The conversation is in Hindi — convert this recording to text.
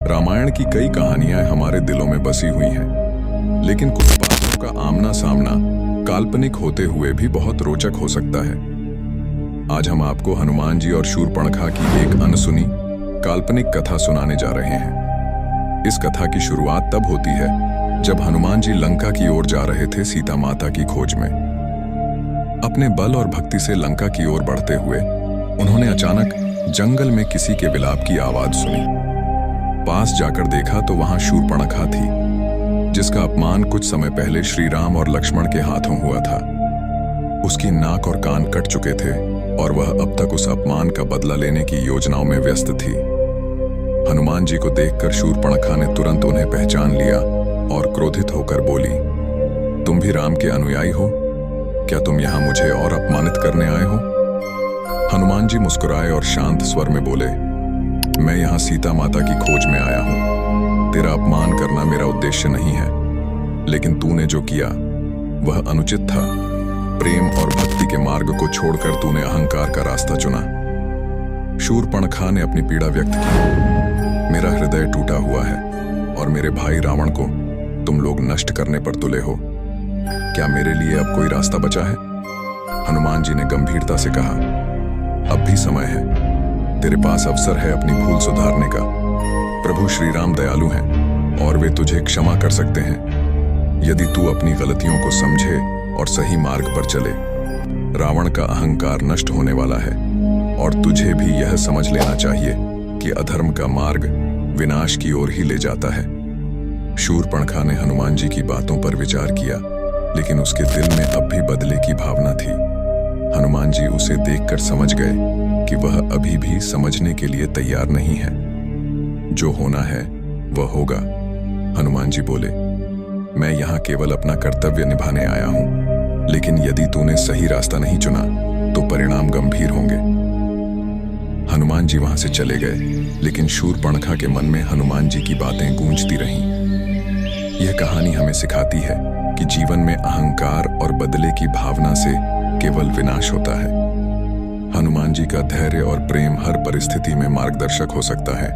रामायण की कई कहानियां हमारे दिलों में बसी हुई हैं, लेकिन कुछ पात्रों का आमना सामना काल्पनिक होते हुए भी बहुत रोचक हो सकता है। आज हम आपको हनुमान जी और शूरपणखा की एक अनसुनी काल्पनिक कथा सुनाने जा रहे हैं। इस कथा की शुरुआत तब होती है जब हनुमान जी लंका की ओर जा रहे थे सीता माता की खोज में। अपने बल और भक्ति से लंका की ओर बढ़ते हुए उन्होंने अचानक जंगल में किसी के विलाप की आवाज सुनी। पास जाकर देखा तो वहां शूरपणखा थी, जिसका अपमान कुछ समय पहले श्री राम और लक्ष्मण के हाथों हुआ था। उसकी नाक और कान कट चुके थे और वह अब तक उस अपमान का बदला लेने की योजनाओं में व्यस्त थी। हनुमान जी को देखकर शूरपणखा ने तुरंत उन्हें पहचान लिया और क्रोधित होकर बोली, तुम भी राम के अनुयायी हो? क्या तुम यहां मुझे और अपमानित करने आए हो? हनुमान जी मुस्कुराए और शांत स्वर में बोले, मैं यहाँ सीता माता की खोज में आया हूँ। तेरा अपमान करना मेरा उद्देश्य नहीं है, लेकिन तूने जो किया वह अनुचित था। प्रेम और भक्ति के मार्ग को छोड़कर तूने अहंकार का रास्ता चुना। शूरपणखा ने अपनी पीड़ा व्यक्त की, मेरा हृदय टूटा हुआ है और मेरे भाई रावण को तुम लोग नष्ट करने पर तुले हो। क्या मेरे लिए अब कोई रास्ता बचा है? हनुमान जी ने गंभीरता से कहा, अब भी समय है, तेरे पास अवसर है अपनी भूल सुधारने का। प्रभु श्री राम दयालु हैं और वे तुझे क्षमा कर सकते हैं, यदि तू अपनी गलतियों को समझे और सही मार्ग पर चले। रावण का अहंकार नष्ट होने वाला है और तुझे भी यह समझ लेना चाहिए कि अधर्म का मार्ग विनाश की ओर ही ले जाता है। शूरपणखा ने हनुमान जी की बातों पर विचार किया, लेकिन उसके दिल में अब भी बदले की भावना थी। हनुमान जी उसे देखकर समझ गए कि वह अभी भी समझने के लिए तैयार नहीं है। जो होना है वह होगा। हनुमान जी बोले, मैं यहाँ केवल अपना कर्तव्य निभाने आया हूं, लेकिन यदि तूने सही रास्ता नहीं चुना तो परिणाम गंभीर होंगे। हनुमान जी वहां से चले गए, लेकिन शूरपणखा के मन में हनुमान जी की बातें गूंजती रहीं। यह कहानी हमें सिखाती है कि जीवन में अहंकार और बदले की भावना से केवल विनाश होता है। हनुमान जी का धैर्य और प्रेम हर परिस्थिति में मार्गदर्शक हो सकता है।